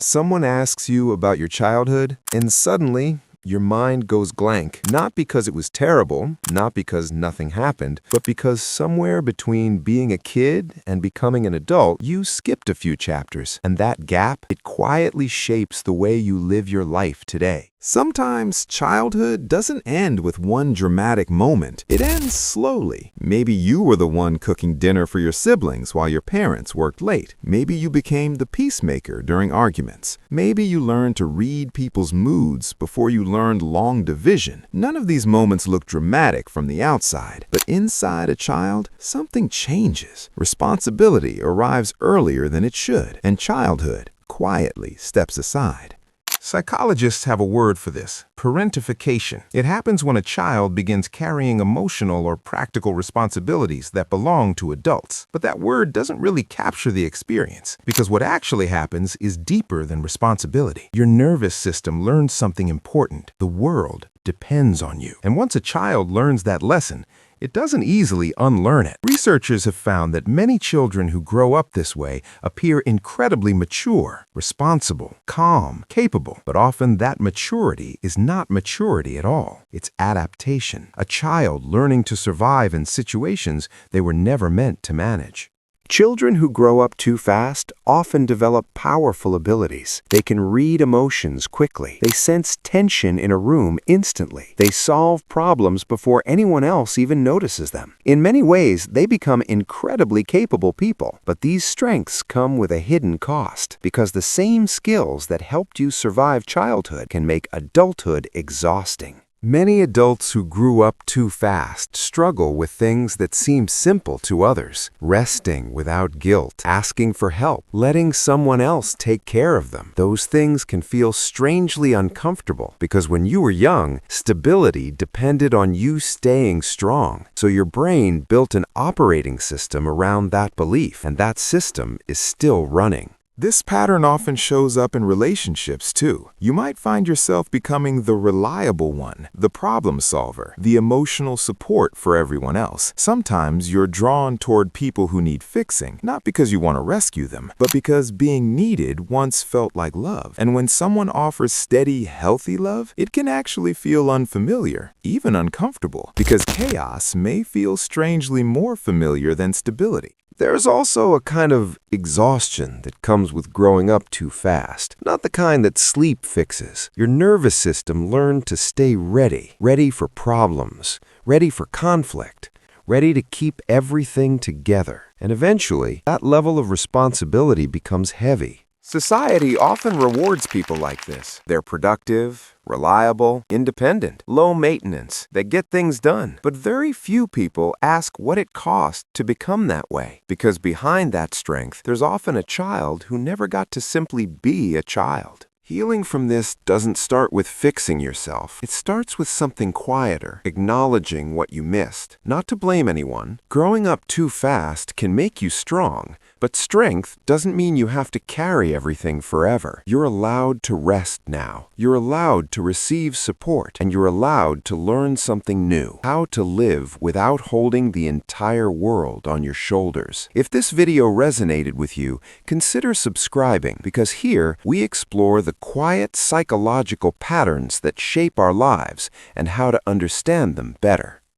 Someone asks you about your childhood, and suddenly, your mind goes blank. Not because it was terrible, not because nothing happened, but because somewhere between being a kid and becoming an adult, you skipped a few chapters. And that gap, it quietly shapes the way you live your life today. Sometimes childhood doesn't end with one dramatic moment. It ends slowly. Maybe you were the one cooking dinner for your siblings while your parents worked late. Maybe you became the peacemaker during arguments. Maybe you learned to read people's moods before you learned long division. None of these moments look dramatic from the outside, but inside a child, something changes. Responsibility arrives earlier than it should, and childhood quietly steps aside. Psychologists have a word for this: parentification. It happens when a child begins carrying emotional or practical responsibilities that belong to adults. But that word doesn't really capture the experience, because what actually happens is deeper than responsibility. Your nervous system learns something important. The world depends on you. And once a child learns that lesson, it doesn't easily unlearn it. Researchers have found that many children who grow up this way appear incredibly mature, responsible, calm, capable. But often that maturity is not maturity at all. It's adaptation, a child learning to survive in situations they were never meant to manage. Children who grow up too fast often develop powerful abilities. They can read emotions quickly. They sense tension in a room instantly. They solve problems before anyone else even notices them. In many ways, they become incredibly capable people. But these strengths come with a hidden cost, because the same skills that helped you survive childhood can make adulthood exhausting. Many adults who grew up too fast struggle with things that seem simple to others: resting without guilt, asking for help, letting someone else take care of them. Those things can feel strangely uncomfortable because when you were young, stability depended on you staying strong. So your brain built an operating system around that belief, and that system is still running. This pattern often shows up in relationships too. You might find yourself becoming the reliable one, the problem solver, the emotional support for everyone else. Sometimes you're drawn toward people who need fixing, not because you want to rescue them, but because being needed once felt like love. And when someone offers steady, healthy love, it can actually feel unfamiliar, even uncomfortable, because chaos may feel strangely more familiar than stability. There's also a kind of exhaustion that comes with growing up too fast, not the kind that sleep fixes. Your nervous system learned to stay ready for problems, ready for conflict, ready to keep everything together. And eventually, that level of responsibility becomes heavy. Society often rewards people like this. They're productive, reliable, independent, low maintenance. They get things done. But very few people ask what it cost to become that way. Because behind that strength, there's often a child who never got to simply be a child. Healing from this doesn't start with fixing yourself. It starts with something quieter, acknowledging what you missed. Not to blame anyone, growing up too fast can make you strong, but strength doesn't mean you have to carry everything forever. You're allowed to rest now. You're allowed to receive support, and you're allowed to learn something new: how to live without holding the entire world on your shoulders. If this video resonated with you, consider subscribing, because here we explore the quiet psychological patterns that shape our lives and how to understand them better.